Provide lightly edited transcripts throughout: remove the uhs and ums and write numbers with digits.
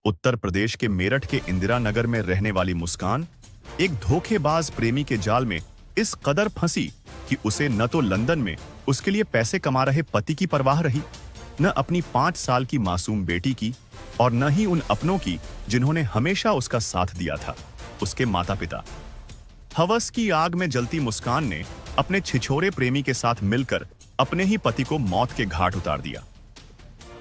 उत्तर प्रदेश के मेरठ के इंदिरा नगर में रहने वाली मुस्कान एक धोखेबाज प्रेमी के जाल में इस कदर फंसी कि उसे न तो लंदन में उसके लिए पैसे कमा रहे पति की परवाह रही, न अपनी 5 साल की मासूम बेटी की, और न ही उन अपनों की जिन्होंने हमेशा उसका साथ दिया था, उसके माता पिता। हवस की आग में जलती मुस्कान ने अपने छिछोरे प्रेमी के साथ मिलकर अपने ही पति को मौत के घाट उतार दिया।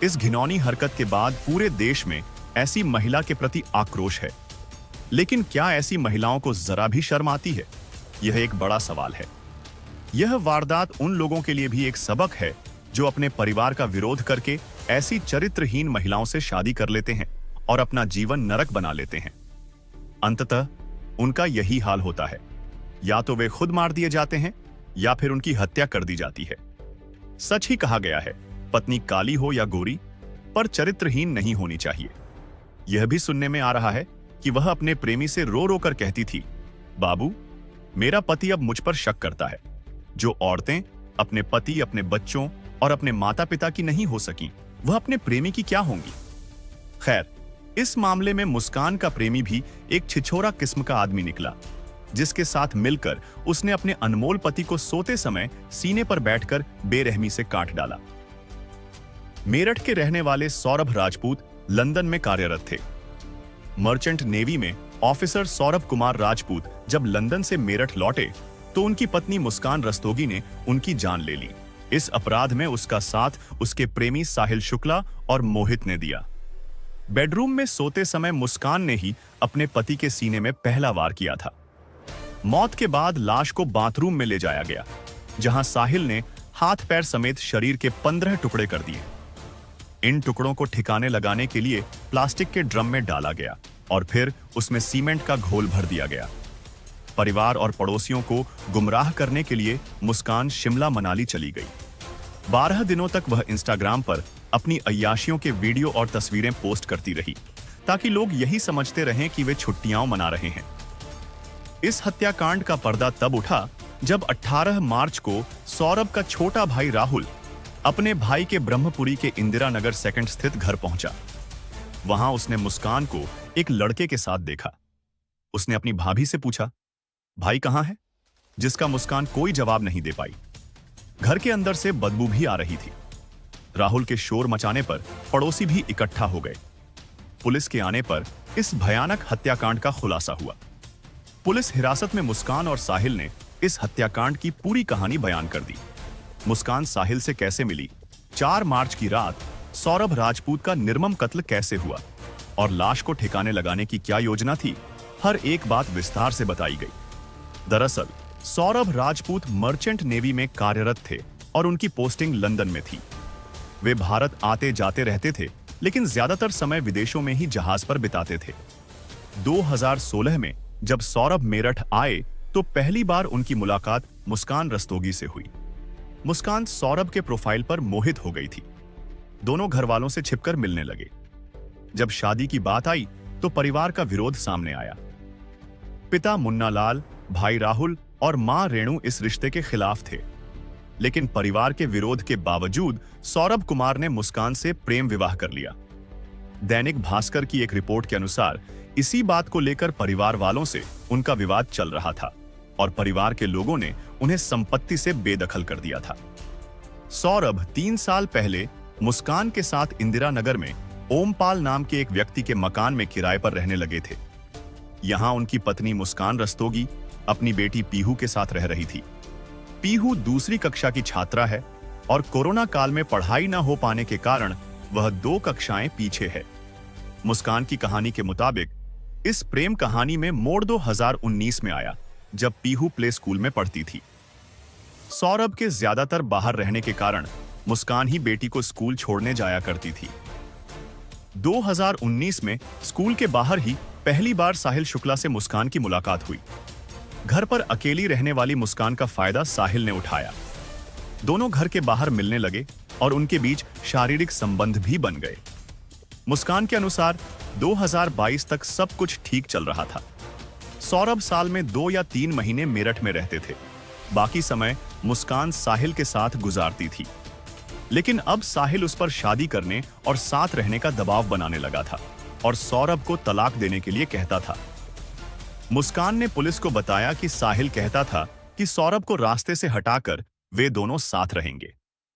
इस घिनौनी हरकत के बाद पूरे देश में ऐसी महिला के प्रति आक्रोश है, लेकिन क्या ऐसी महिलाओं को जरा भी शर्म आती है? यह एक बड़ा सवाल है। यह वारदात उन लोगों के लिए भी एक सबक है जो अपने परिवार का विरोध करके ऐसी चरित्रहीन महिलाओं से शादी कर लेते हैं और अपना जीवन नरक बना लेते हैं। अंततः उनका यही हाल होता है, या तो वे खुद मार दिए जाते हैं या फिर उनकी हत्या कर दी जाती है। सच ही कहा गया है, पत्नी काली हो या गोरी, पर चरित्रहीन नहीं होनी चाहिए। यह भी सुनने में आ रहा है कि वह अपने प्रेमी से रो रो कर कहती थी, बाबू, मेरा पति अब मुझ पर शक करता है। जो औरतें अपने पति, अपने बच्चों और अपने माता पिता की नहीं हो सकी, वह अपने प्रेमी की क्या होंगी? खैर, इस मामले में मुस्कान का प्रेमी भी एक छिछोरा किस्म का आदमी निकला, जिसके साथ मिलकर उसने अपने अनमोल पति को सोते समय सीने पर बैठकर बेरहमी से काट डाला। मेरठ के रहने वाले सौरभ राजपूत लंदन में कार्यरत थे। मर्चेंट नेवी में ऑफिसर सौरभ कुमार राजपूत जब लंदन से मेरठ लौटे तो उनकी पत्नी मुस्कान रस्तोगी ने उनकी जान ले ली। इस अपराध में उसका साथ उसके प्रेमी साहिल शुक्ला और मोहित ने दिया। बेडरूम में सोते समय मुस्कान ने ही अपने पति के सीने में पहला वार किया था। मौत के बाद लाश को बाथरूम में ले जाया गया, जहां साहिल ने हाथ पैर समेत शरीर के 15 टुकड़े कर दिए। इन टुकड़ों को ठिकाने लगाने के लिए प्लास्टिक के ड्रम में डाला गया और फिर उसमें सीमेंट का घोल भर दिया गया। परिवार और पड़ोसियों को गुमराह करने के लिए मुस्कान शिमला मनाली चली गई। 12 दिनों तक वह इंस्टाग्राम पर अपनी अय्याशियों के वीडियो और तस्वीरें पोस्ट करती रही, ताकि लोग यही समझते रहें कि वे छुट्टियां मना रहे हैं। इस हत्याकांड का पर्दा तब उठा जब 18 मार्च को सौरभ का छोटा भाई राहुल अपने भाई के ब्रह्मपुरी के इंदिरा नगर सेकंड स्थित घर पहुंचा। वहां उसने मुस्कान को एक लड़के के साथ देखा। उसने अपनी भाभी से पूछा, भाई कहां है? जिसका मुस्कान कोई जवाब नहीं दे पाई। घर के अंदर से बदबू भी आ रही थी। राहुल के शोर मचाने पर पड़ोसी भी इकट्ठा हो गए। पुलिस के आने पर इस भयानक हत्याकांड का खुलासा हुआ। पुलिस हिरासत में मुस्कान और साहिल ने इस हत्याकांड की पूरी कहानी बयान कर दी। मुस्कान साहिल से कैसे मिली, 4 मार्च की रात सौरभ राजपूत का निर्मम कत्ल कैसे हुआ और लाश को ठिकाने लगाने की क्या योजना थी, हर एक बात विस्तार से बताई गई। दरअसल सौरभ राजपूत मर्चेंट नेवी में कार्यरत थे और उनकी पोस्टिंग लंदन में थी। वे भारत आते जाते रहते थे, लेकिन ज्यादातर समय विदेशों में ही जहाज पर बिताते थे। 2016 में जब सौरभ मेरठ आए तो पहली बार उनकी मुलाकात मुस्कान रस्तोगी से हुई। मुस्कान सौरभ के प्रोफाइल पर मोहित हो गई थी। दोनों घर वालों से छिपकर मिलने लगे। जब शादी की बात आई तो परिवार का विरोध सामने आया। पिता मुन्नालाल, भाई राहुल और मां रेणु इस रिश्ते के खिलाफ थे, लेकिन परिवार के विरोध के बावजूद सौरभ कुमार ने मुस्कान से प्रेम विवाह कर लिया। दैनिक भास्कर की एक रिपोर्ट के अनुसार इसी बात को लेकर परिवार वालों से उनका विवाद चल रहा था और परिवार के लोगों ने उन्हें संपत्ति से बेदखल कर दिया था। सौरभ 3 साल पहले मुस्कान के साथ इंदिरा नगर में ओमपाल नाम के एक व्यक्ति के मकान में किराए पर रहने लगे थे। यहां उनकी पत्नी मुस्कान रस्तोगी अपनी बेटी पीहू के साथ रह रही थी। पीहू दूसरी कक्षा की छात्रा है और कोरोना काल में पढ़ाई न हो पाने के कारण वह 2 कक्षाएं पीछे है। मुस्कान की कहानी के मुताबिक इस प्रेम कहानी में मोड़ 2019 में आया, जब पीहू प्ले स्कूल में पढ़ती थी। सौरभ के ज्यादातर बाहर रहने के कारण मुस्कान ही बेटी को स्कूल छोड़ने जाया करती थी। 2019 में स्कूल के बाहर ही पहली बार साहिल शुक्ला से मुस्कान की मुलाकात हुई। घर पर अकेली रहने वाली मुस्कान का फायदा साहिल ने उठाया। दोनों घर के बाहर मिलने लगे और उनके बीच शारीरिक संबंध भी बन गए। मुस्कान के अनुसार 2022 तक सब कुछ ठीक चल रहा था। सौरभ साल में 2 या 3 महीने मेरठ में रहते थे, बाकी समय मुस्कान साहिल के साथ गुजारती थी। लेकिन अब साहिल उस पर शादी करने और साथ रहने का दबाव बनाने लगा था। और सौरभ को तलाक देने के लिए कहता था। मुस्कान ने पुलिस को बताया कि साहिल कहता था कि सौरभ को रास्ते से हटाकर वे दोनों साथ रहेंगे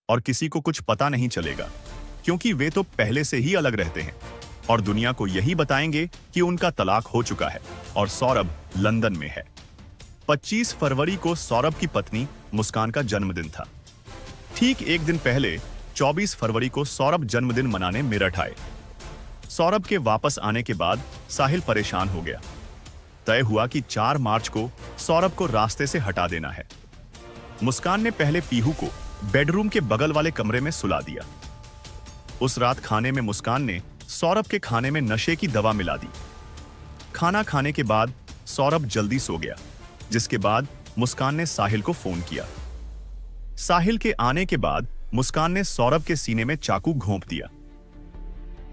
और किसी को कुछ पता नहीं चलेगा, क्योंकि वे तो पहले से ही अलग रहते हैं और दुनिया को यही बताएंगे कि उनका तलाक हो चुका है और सौरभ लंदन में है। 25 फरवरी को सौरभ की पत्नी मुस्कान का जन्मदिन था। ठीक एक दिन पहले 24 फरवरी को सौरभ जन्मदिन मनाने मेरठ आए। सौरभ के वापस आने के बाद साहिल परेशान हो गया। तय हुआ कि 4 मार्च को सौरभ को रास्ते से हटा देना है। मुस्कान ने पहले पीहू को बेडरूम के बगल वाले कमरे में सुला दिया। उस रात खाने में मुस्कान ने सौरभ के खाने में नशे की दवा मिला दी। खाना खाने के बाद सौरभ जल्दी सो गया, जिसके बाद मुस्कान ने साहिल को फोन किया। साहिल के आने के बाद मुस्कान ने सौरभ के सीने में चाकू घोंप दिया।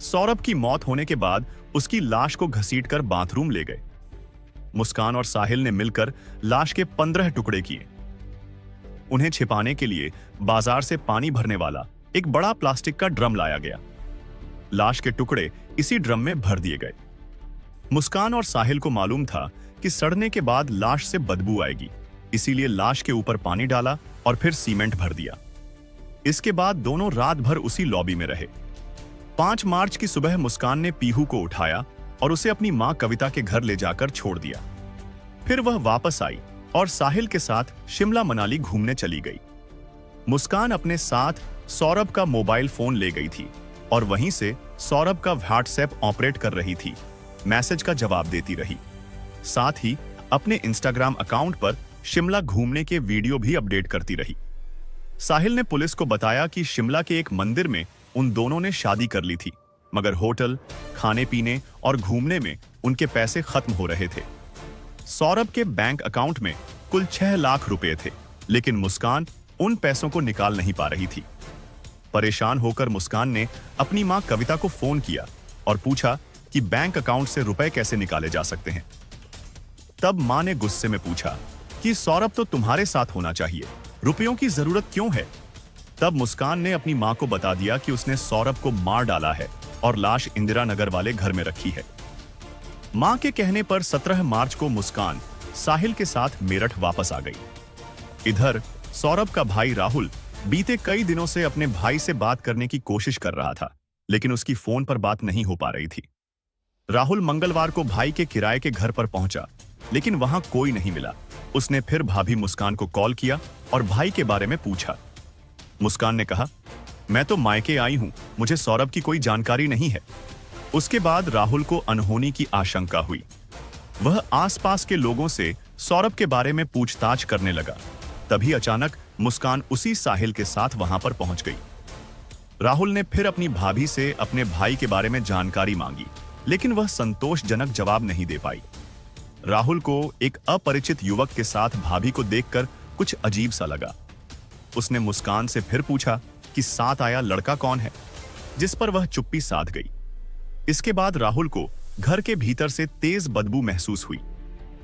सौरभ की मौत होने के बाद उसकी लाश को घसीटकर बाथरूम ले गए। मुस्कान और साहिल ने मिलकर लाश के 15 टुकड़े किए। उन्हें छिपाने के लिए बाजार से पानी भरने वाला एक बड़ा प्लास्टिक का ड्रम लाया गया। लाश के टुकड़े इसी ड्रम में भर दिए गए। मुस्कान और साहिल को मालूम था कि सड़ने के बाद लाश से बदबू आएगी, इसीलिए लाश के ऊपर पानी डाला और फिर सीमेंट भर दिया। इसके बाद दोनों रात भर उसी लॉबी में रहे। 5 मार्च की सुबह मुस्कान ने पीहू को उठाया और उसे अपनी मां कविता के घर ले जाकर छोड़ दिया। फिर वह वापस आई और साहिल के साथ शिमला मनाली घूमने चली गई। मुस्कान अपने साथ सौरभ का मोबाइल फोन ले गई थी और वहीं से सौरभ का व्हाट्सएप ऑपरेट कर रही थी, मैसेज का जवाब देती रही। साथ ही अपने इंस्टाग्राम अकाउंट पर शिमला घूमने के वीडियो भी अपडेट करती रही। साहिल ने पुलिस को बताया कि शिमला के एक मंदिर में उन दोनों ने शादी कर ली थी, मगर होटल, खाने पीने और घूमने में उनके पैसे खत्म हो रहे थे। सौरभ के बैंक अकाउंट में कुल 6 लाख रुपए थे, लेकिन मुस्कान उन पैसों को निकाल नहीं पा रही थी। परेशान होकर मुस्कान ने अपनी मां कविता को फोन किया और पूछा कि बैंक अकाउंट से रुपए कैसे निकाले जा सकते हैं। तब मां ने गुस्से में पूछा कि सौरभ तो तुम्हारे साथ होना चाहिए, रुपयों की जरूरत क्यों है? तब मुस्कान ने अपनी मां को बता दिया कि उसने सौरभ को मार डाला है और लाश इंदिरा नगर वाले घर में रखी है। मां के कहने पर 17 मार्च को मुस्कान साहिल के साथ मेरठ वापस आ गई। इधर सौरभ का भाई राहुल बीते कई दिनों से अपने भाई से बात करने की कोशिश कर रहा था, लेकिन उसकी फोन पर बात नहीं हो पा रही थी। राहुल मंगलवार को भाई के किराए के घर पर पहुंचा, लेकिन वहां कोई नहीं मिला। उसने फिर भाभी मुस्कान को कॉल किया और भाई के बारे में पूछा। मुस्कान ने कहा, मैं तो मायके आई हूं, मुझे सौरभ की कोई जानकारी नहीं है। उसके बाद राहुल को अनहोनी की आशंका हुई। वह आसपास के लोगों से सौरभ के बारे में पूछताछ करने लगा। तभी अचानक मुस्कान उसी साहिल के साथ वहां पर पहुंच गई। राहुल ने फिर अपनी भाभी से अपने भाई के बारे में जानकारी मांगी, लेकिन वह संतोषजनक जवाब नहीं दे पाई। राहुल को एक अपरिचित युवक के साथ भाभी को देखकर कुछ अजीब सा लगा। उसने मुस्कान से फिर पूछा कि साथ आया लड़का कौन है, जिस पर वह चुप्पी साध गई। इसके बाद राहुल को घर के भीतर से तेज बदबू महसूस हुई।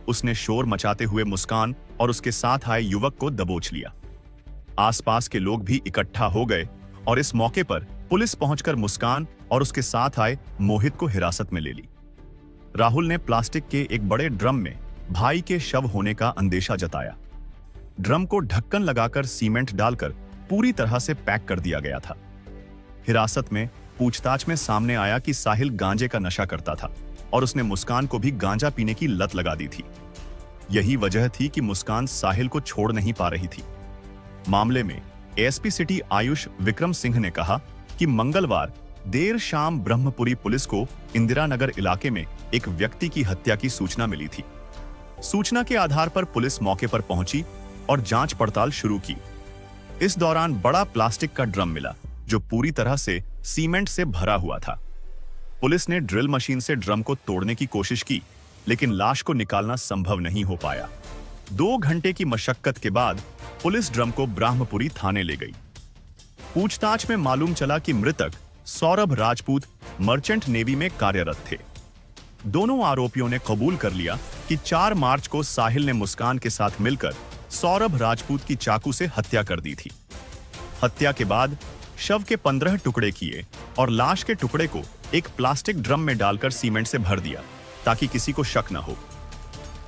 उसने शोर मचाते हुए मुस्कान और उसके साथ आए युवक को दबोच लिया। आसपास के लोग भी इकट्ठा हो गए और इस मौके पर पुलिस पहुंचकर मुस्कान और उसके साथ आए मोहित को हिरासत में ले ली। राहुल ने प्लास्टिक के एक बड़े ड्रम में भाई के शव होने का अंदेशा जताया। ड्रम को ढक्कन लगाकर सीमेंट डालकर पूरी तरह से पैक कर दिया गया था। हिरासत में पूछताछ में सामने आया कि साहिल गांजे का नशा करता था और उसने मुस्कान को भी गांजा पीने की लत लगा दी थी। यही वजह थी कि मुस्कान साहिल को छोड़ नहीं पा रही थी। मामले में एसपी सिटी आयुष विक्रम सिंह ने कहा कि मंगलवार देर शाम ब्रह्मपुरी पुलिस को इंदिरा नगर इलाके में एक व्यक्ति की हत्या की सूचना मिली थी। सूचना के आधार पर पुलिस मौके पर पहुंची और जांच पड़ताल शुरू की। इस दौरान बड़ा प्लास्टिक का ड्रम मिला, जो पूरी तरह से सीमेंट से भरा हुआ था। पुलिस ने ड्रिल मशीन से ड्रम को तोड़ने की कोशिश की, लेकिन लाश को निकालना संभव नहीं हो पाया। 2 घंटे की मशक्कत के बाद पुलिस ड्रम को ब्रह्मपुरी थाने ले गई। पूछताछ में मालूम चला कि मृतक सौरभ राजपूत मर्चेंट नेवी में कार्यरत थे। दोनों आरोपियों ने कबूल कर लिया कि 4 मार्च को साहिल ने मुस्कान के साथ मिलकर सौरभ राजपूत की चाकू से हत्या कर दी थी। हत्या के बाद शव के 15 टुकड़े किए और लाश के टुकड़े को एक प्लास्टिक ड्रम में डालकर सीमेंट से भर दिया ताकि किसी को शक न हो।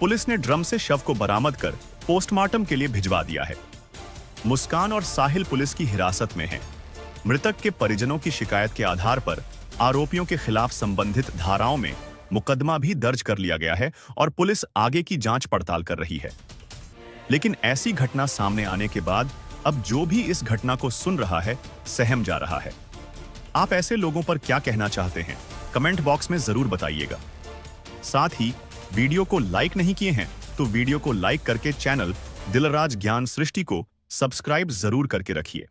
पुलिस ने ड्रम से शव को बरामद कर पोस्टमार्टम के लिए भिजवा दिया है। मुस्कान और साहिल पुलिस की हिरासत में हैं। मृतक के परिजनों की शिकायत के आधार पर आरोपियों के खिलाफ संबंधित धाराओं में मुकदमा भी दर्ज कर लिया गया है और पुलिस आगे की जांच पड़ताल कर रही है। लेकिन ऐसी घटना सामने आने के बाद अब जो भी इस घटना को सुन रहा है सहम जा रहा है। आप ऐसे लोगों पर क्या कहना चाहते हैं, कमेंट बॉक्स में जरूर बताइएगा। साथ ही वीडियो को लाइक नहीं किए हैं तो वीडियो को लाइक करके चैनल दिलराज ज्ञान सृष्टि को सब्सक्राइब जरूर करके रखिए।